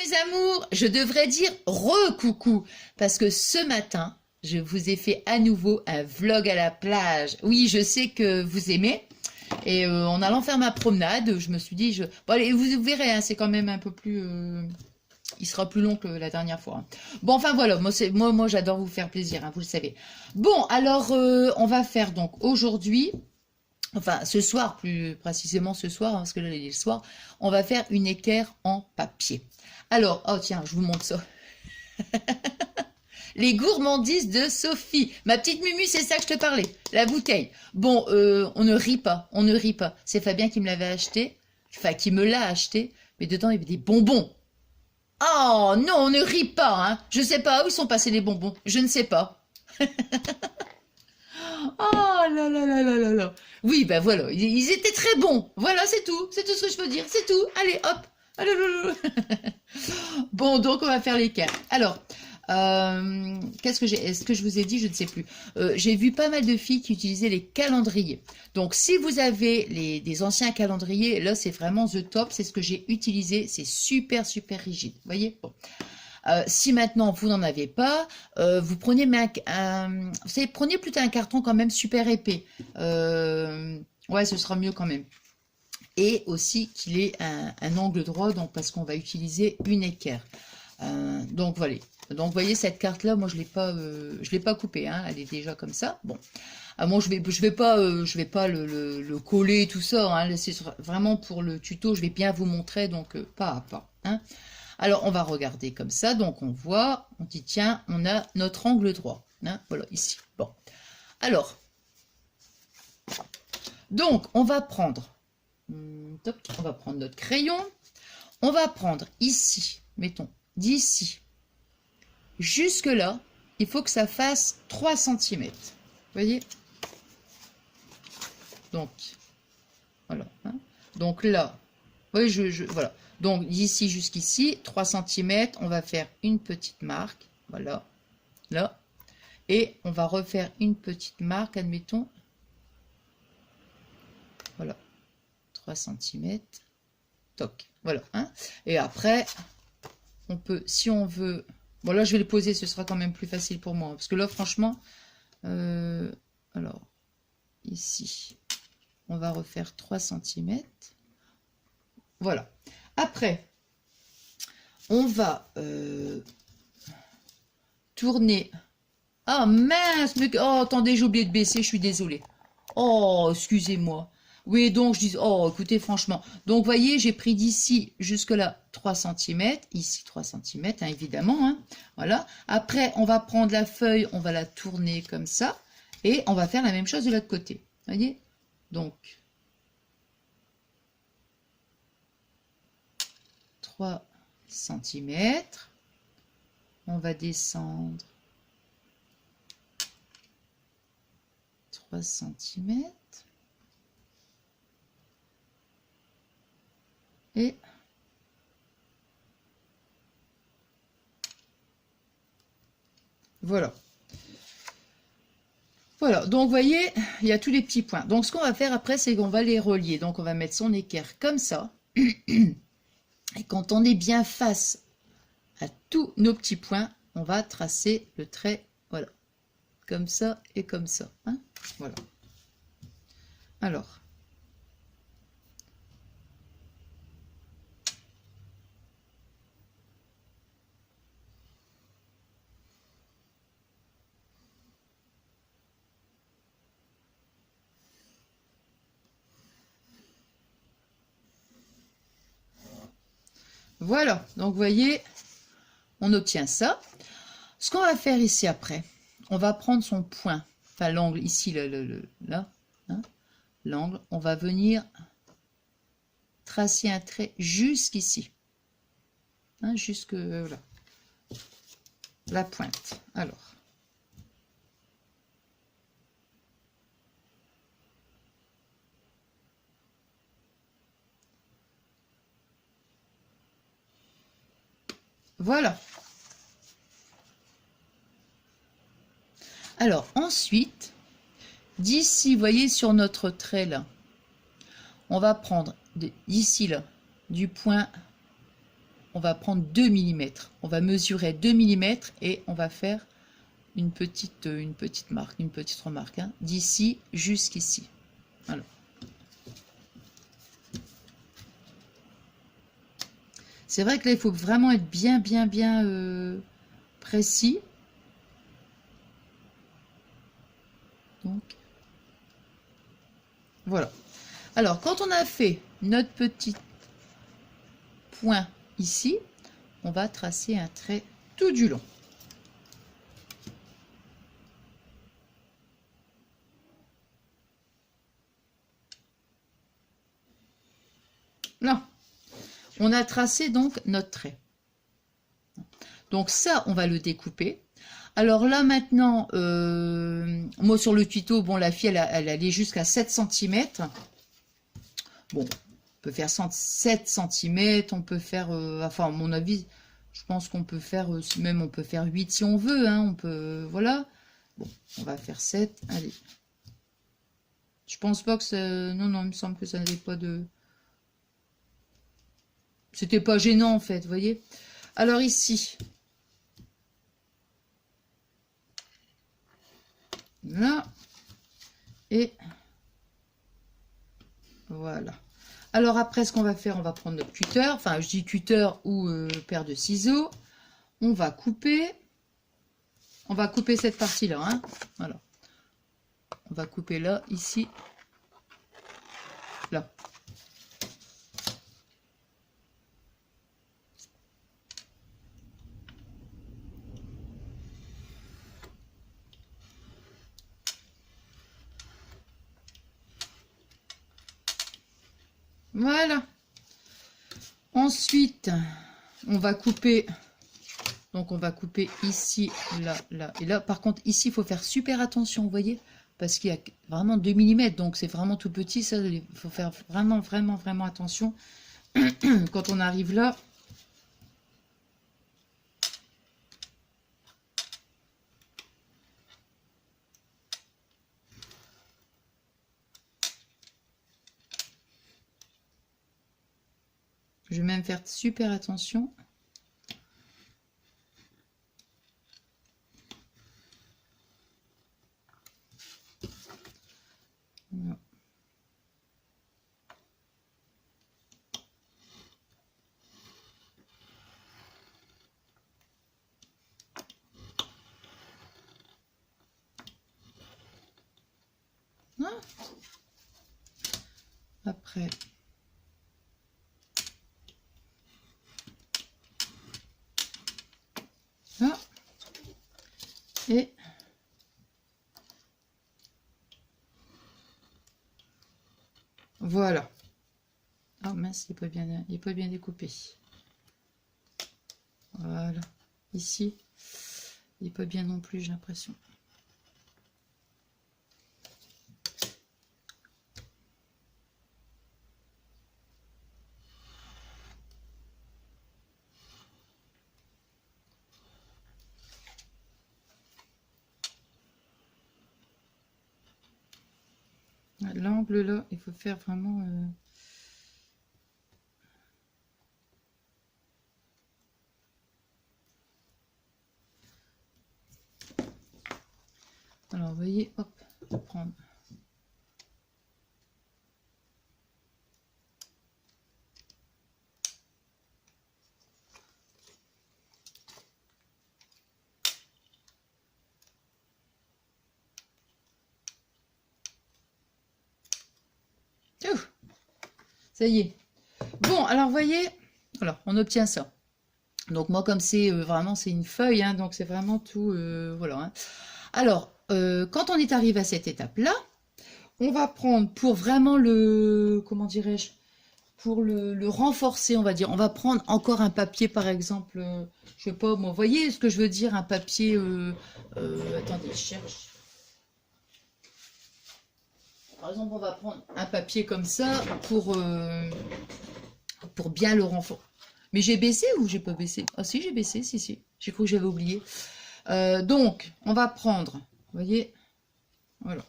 mes amours, je devrais dire re-coucou, parce que ce matin, je vous ai fait à nouveau un vlog à la plage. Oui, je sais que vous aimez, et en allant faire ma promenade, je me suis dit, bon, allez, vous verrez, hein, c'est quand même un peu plus... Il sera plus long que la dernière fois. Hein. Bon, enfin voilà, moi j'adore vous faire plaisir, hein, vous le savez. Bon, alors, on va faire donc aujourd'hui... Enfin, ce soir, plus précisément ce soir, hein, parce que là, il est le soir, on va faire une équerre en papier. Alors, oh tiens, je vous montre ça. Les gourmandises de Sophie. Ma petite Mumu, c'est ça que je te parlais. La bouteille. Bon, on ne rit pas, on ne rit pas. C'est Fabien qui me l'avait acheté, enfin, qui me l'a acheté, mais dedans, il y avait des bonbons. Oh non, on ne rit pas, hein. Je sais pas où ils sont passés les bonbons. Je ne sais pas. Oh là là là là là là. Oui, ben voilà, ils étaient très bons. Voilà, c'est tout ce que je peux dire, c'est tout. Allez, hop. Bon, donc on va faire l'équerre. Alors, est-ce que je vous ai dit, je ne sais plus. J'ai vu pas mal de filles qui utilisaient les calendriers. Donc, si vous avez des anciens calendriers, là, c'est vraiment the top. C'est ce que j'ai utilisé. C'est super, super rigide. Vous voyez? Bon. Si maintenant vous n'en avez pas, vous prenez, vous savez, prenez plutôt un carton quand même super épais. Ouais, ce sera mieux quand même. Et aussi qu'il ait un angle droit, donc parce qu'on va utiliser une équerre. Donc voilà. Donc vous voyez cette carte là, moi je l'ai pas coupée, hein, elle est déjà comme ça. Bon, moi je vais pas le coller tout ça. Hein, c'est vraiment pour le tuto, je vais bien vous montrer donc pas à pas. Hein. Alors, on va regarder comme ça. Donc, on voit, on dit, tiens, on a notre angle droit. Hein, voilà, ici. Bon. Alors, donc, on va prendre notre crayon. On va prendre ici, mettons, d'ici jusque là, il faut que ça fasse 3 cm. Vous voyez? Donc, voilà. Hein. Donc là, oui, voilà. Donc, d'ici jusqu'ici, 3 cm, on va faire une petite marque, voilà, là. Et on va refaire une petite marque, admettons, voilà, 3 cm, toc, voilà. Hein. Et après, on peut, si on veut, bon là, je vais le poser, ce sera quand même plus facile pour moi, parce que là, franchement, alors, ici, on va refaire 3 cm, voilà. Après, on va tourner. Ah mince, mais oh, attendez, j'ai oublié de baisser, je suis désolée. Oh, excusez-moi. Oui, donc je dis, oh, écoutez, franchement. Donc, vous voyez, j'ai pris d'ici jusque là 3 cm, ici 3 cm, hein, évidemment. Hein, voilà. Après, on va prendre la feuille, on va la tourner comme ça, et on va faire la même chose de l'autre côté. Vous voyez? Donc, 3 cm, on va descendre 3 cm et voilà. Voilà, donc vous voyez, il y a tous les petits points. Donc ce qu'on va faire après, c'est qu'on va les relier. Donc on va mettre son équerre comme ça. Et quand on est bien face à tous nos petits points, on va tracer le trait, voilà, comme ça et comme ça. Hein, voilà. Alors, voilà, donc vous voyez, on obtient ça. Ce qu'on va faire ici après, on va prendre son point, enfin l'angle ici, là, hein, l'angle, on va venir tracer un trait jusqu'ici, hein, jusque là, la pointe. Alors, voilà. Alors ensuite, d'ici, vous voyez sur notre trait là, on va prendre d'ici là, du point, on va prendre 2 mm. On va mesurer 2 mm et on va faire une petite marque, une petite remarque, hein, d'ici jusqu'ici. Voilà. C'est vrai que là, il faut vraiment être bien précis. Donc, voilà. Alors, quand on a fait notre petit point ici, on va tracer un trait tout du long. Là, on a tracé donc notre trait. Donc ça, on va le découper. Alors là maintenant, moi sur le tuto, bon la fille elle allait jusqu'à 7 cm. Bon, on peut faire 7 cm, on peut faire, enfin à mon avis, je pense qu'on peut faire, même on peut faire 8 si on veut, hein, on peut, voilà. Bon, on va faire 7, allez. Je pense pas que ça, non, il me semble que ça n'avait pas de... C'était pas gênant en fait, vous voyez. Alors ici, là, et voilà. Alors après, ce qu'on va faire, on va prendre notre cutter, enfin je dis cutter ou paire de ciseaux. On va couper cette partie-là, hein. Voilà. On va couper là, ici, là. Voilà. Ensuite, on va couper. Donc, on va couper ici, là, là et là. Par contre, ici, il faut faire super attention, vous voyez, parce qu'il y a vraiment 2 mm. Donc, c'est vraiment tout petit. Ça, il faut faire vraiment attention. Quand on arrive là. Je vais même faire super attention. Voilà. Ah. Après... Ah. Et voilà. Ah mince, il n'est pas bien découpé. Voilà. Ici, il n'est pas bien non plus, j'ai l'impression. L'angle là, il faut faire vraiment... Alors, vous voyez, hop, on va prendre... Ça y est. Bon, alors, vous voyez, alors, on obtient ça. Donc, moi, comme c'est vraiment, c'est une feuille, hein, donc c'est vraiment tout, voilà. Hein. Alors, quand on est arrivé à cette étape-là, on va prendre pour vraiment le, comment dirais-je, pour le renforcer, on va dire, on va prendre encore un papier, par exemple, je sais pas, moi, vous voyez ce que je veux dire, un papier, attendez, je cherche. Par exemple, on va prendre un papier comme ça pour bien le renforcer. Mais j'ai baissé ou j'ai pas baissé? Ah si, j'ai baissé, si. J'ai cru que j'avais oublié. Donc, on va prendre, vous voyez, voilà.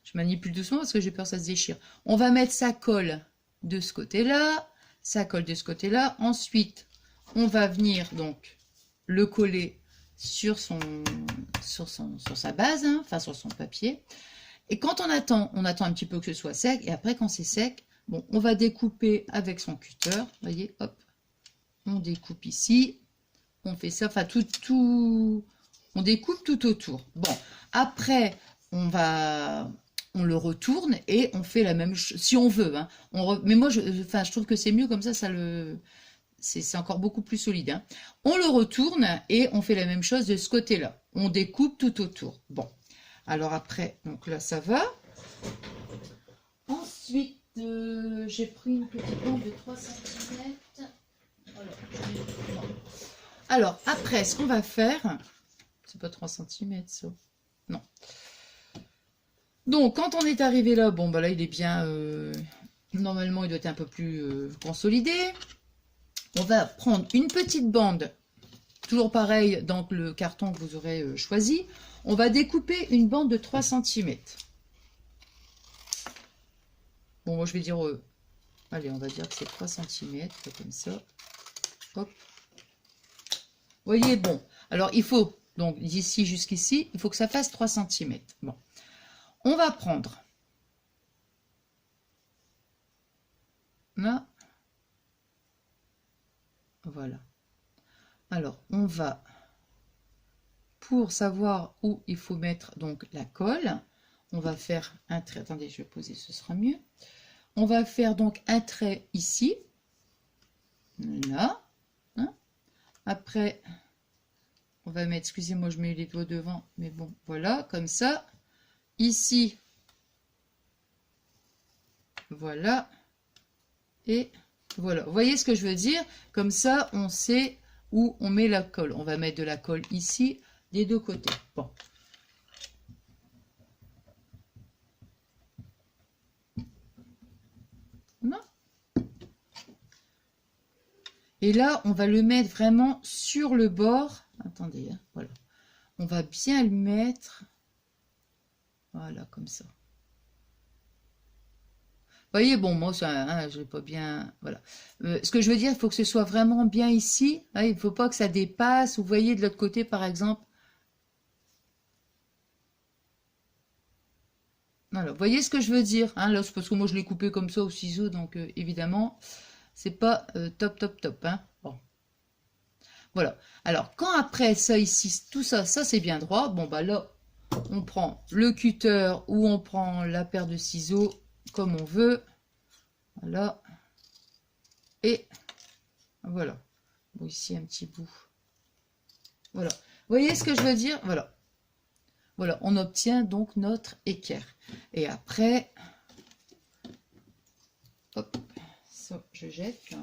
Je manipule doucement parce que j'ai peur que ça se déchire. On va mettre sa colle de ce côté-là, sa colle de ce côté-là. Ensuite, on va venir donc le coller sur sa base, hein, enfin sur son papier. Et quand on attend un petit peu que ce soit sec. Et après, quand c'est sec, bon, on va découper avec son cutter. Vous voyez, hop, on découpe ici. On fait ça, enfin on découpe tout autour. Bon, après, on le retourne et on fait la même chose, si on veut. Hein. Mais moi, je trouve que c'est mieux comme ça, c'est encore beaucoup plus solide. Hein. On le retourne et on fait la même chose de ce côté-là. On découpe tout autour. Bon, alors après, donc là, ça va. Ensuite, j'ai pris une petite bande de 3 cm. Alors, après, ce qu'on va faire, c'est pas 3 cm, ça. Non. Donc, quand on est arrivé là, bon, bah là, il est bien... normalement, il doit être un peu plus consolidé. On va prendre une petite bande, toujours pareil, dans le carton que vous aurez choisi. On va découper une bande de 3 cm. Bon, moi, je vais dire... allez, on va dire que c'est 3 cm, comme ça. Hop. Vous voyez, bon. Alors, il faut, donc, d'ici jusqu'ici, il faut que ça fasse 3 cm. Bon. On va prendre... là. Voilà. Alors, on va, pour savoir où il faut mettre donc la colle, on va faire un trait. Attendez, je vais poser, ce sera mieux. On va faire donc un trait ici. Là. Hein. Après, on va mettre, excusez-moi, je mets les doigts devant, mais bon, voilà, comme ça. Ici, voilà. Et voilà. Vous voyez ce que je veux dire? Comme ça, on sait où on met la colle. On va mettre de la colle ici, des deux côtés. Bon. Non. Et là, on va le mettre vraiment sur le bord. Attendez, hein, voilà. On va bien le mettre. Voilà, comme ça. Vous voyez, bon, moi, ça, hein, je n'ai pas bien... Voilà. Ce que je veux dire, il faut que ce soit vraiment bien ici. Hein, il ne faut pas que ça dépasse. Vous voyez, de l'autre côté, par exemple. Alors, vous voyez ce que je veux dire, hein, là, c'est parce que moi, je l'ai coupé comme ça au ciseau. Donc, évidemment, c'est pas top, top, top. Hein. Bon. Voilà. Alors, quand après ça, ici, tout ça, ça, c'est bien droit. Bon, bah là, on prend le cutter ou on prend la paire de ciseaux, comme on veut. Voilà. Et voilà. Bon, ici, un petit bout. Voilà. Vous voyez ce que je veux dire? Voilà. Voilà, on obtient donc notre équerre. Et après, hop, ça, je jette.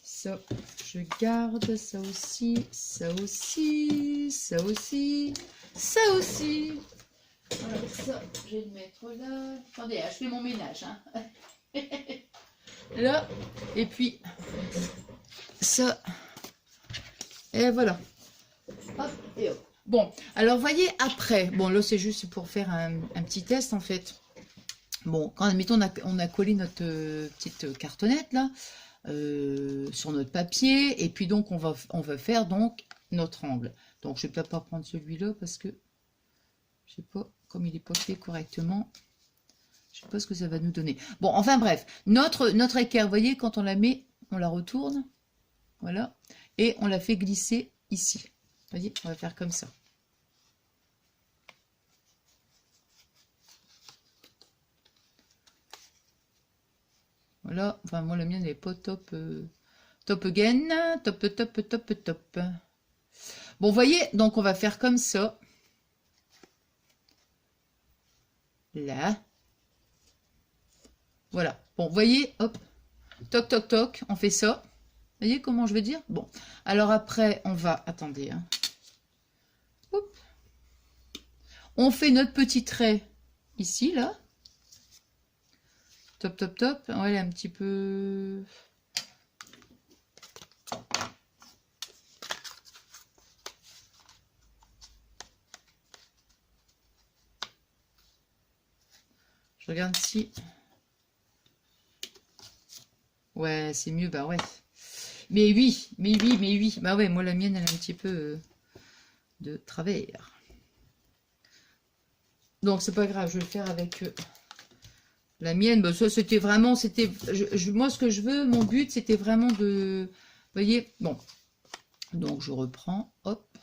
Ça, je garde. Ça aussi, ça aussi, ça aussi, ça aussi. Voilà, ça, je vais le mettre là. Attendez, je fais mon ménage. Hein. Là, et puis ça, et voilà. Hop, et hop. Bon, alors voyez après, bon là c'est juste pour faire un petit test en fait. Bon, quand admettons on a collé notre petite cartonnette là sur notre papier et puis donc on va faire donc notre angle. Donc je vais peut-être pas prendre celui-là parce que je sais pas comme il est pas fait correctement. Je sais pas ce que ça va nous donner. Bon, enfin bref, notre équerre, vous voyez, quand on la met, on la retourne, voilà, et on la fait glisser ici. Vous voyez, on va faire comme ça. Voilà, enfin moi la mienne n'est pas top, top again, top, top, top, top. Bon, vous voyez, donc on va faire comme ça. Là. Voilà. Bon, vous voyez, hop, toc, toc, toc, on fait ça. Vous voyez comment je veux dire? Bon, alors après, on va... Attendez. Hein. Hop. On fait notre petit trait ici, là. Top, top, top. On va aller un petit peu... Je regarde si... Ouais, c'est mieux, bah ouais. Mais oui, mais oui, mais oui. Bah ouais, moi la mienne, elle a un petit peu de travers. Donc c'est pas grave, je vais le faire avec la mienne. Bah, ça c'était vraiment, moi ce que je veux, mon but c'était vraiment de, vous voyez, bon. Donc je reprends, hop,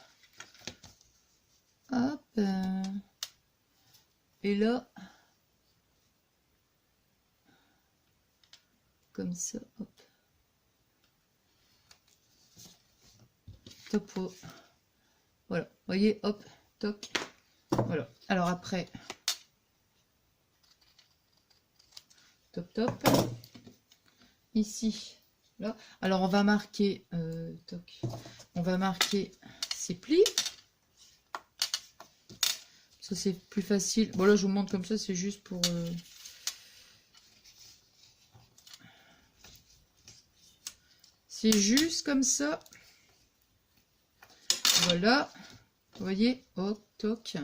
hop, et là, comme ça, hop. Top, voilà, vous voyez, hop, toc, voilà. Alors après, top, top, ici, là. Alors on va marquer, toc, on va marquer ces plis. Ça c'est plus facile. Bon là je vous montre comme ça, c'est juste pour... C'est juste comme ça. Voilà. Vous voyez, hop, toc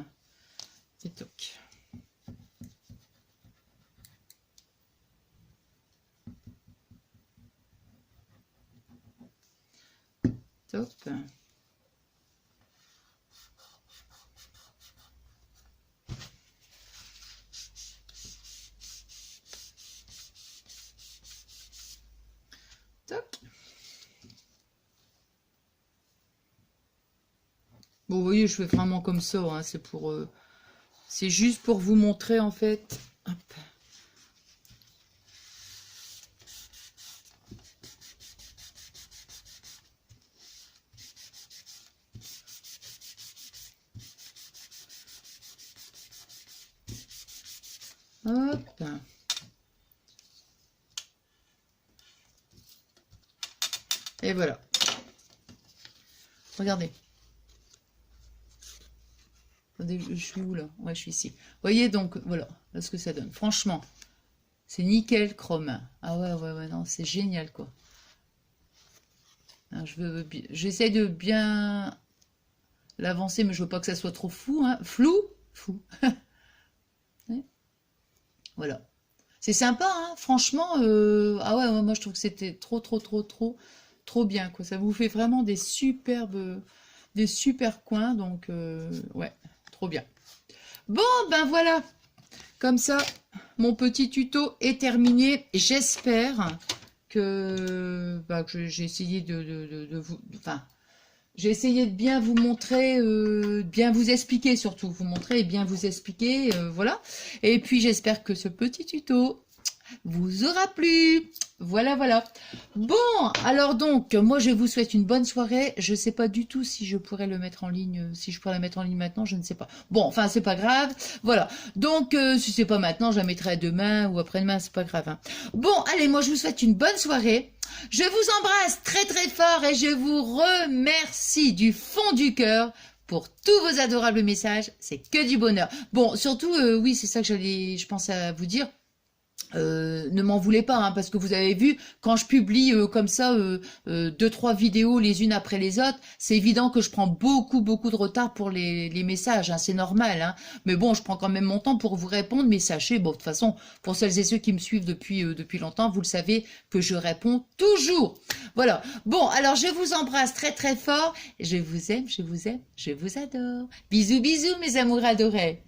et toc. Top. Toc. Bon, vous voyez, je fais vraiment comme ça, hein, c'est pour... c'est juste pour vous montrer, en fait. Hop. Hop. Et voilà. Regardez. Attendez, je suis où là? Ouais, je suis ici. Vous voyez donc, voilà, là ce que ça donne. Franchement, c'est nickel chrome. Ah ouais, ouais, ouais, non, c'est génial quoi. Alors, j'essaie de bien l'avancer, mais je veux pas que ça soit trop fou, hein. Flou. Ouais. Voilà. C'est sympa, hein, franchement. Ah ouais, moi je trouve que c'était trop bien, quoi. Ça vous fait vraiment des super coins, donc ouais, trop bien. Bon, ben voilà. Comme ça, mon petit tuto est terminé. J'espère que, j'ai essayé de vous... Enfin, j'ai essayé de bien vous montrer, bien vous expliquer surtout. Vous montrer et bien vous expliquer, voilà. Et puis, j'espère que ce petit tuto vous aura plu. Voilà, voilà. Bon, alors donc, moi, je vous souhaite une bonne soirée. Je ne sais pas du tout si je pourrais le mettre en ligne, si je pourrais la mettre en ligne maintenant, je ne sais pas. Bon, enfin, c'est pas grave. Voilà. Donc, si c'est pas maintenant, je la mettrai demain ou après-demain, c'est pas grave, hein. Bon, allez, moi, je vous souhaite une bonne soirée. Je vous embrasse très fort et je vous remercie du fond du cœur pour tous vos adorables messages. C'est que du bonheur. Bon, surtout, oui, c'est ça que je pensais à vous dire. Ne m'en voulez pas, hein, parce que vous avez vu, quand je publie comme ça 2-3 vidéos les unes après les autres, c'est évident que je prends beaucoup de retard pour les messages, hein, c'est normal, hein, mais bon, je prends quand même mon temps pour vous répondre, mais sachez, bon, de toute façon, pour celles et ceux qui me suivent depuis longtemps, vous le savez que je réponds toujours. Voilà, bon, alors je vous embrasse très fort, je vous aime, je vous adore. Bisous, mes amours adorés.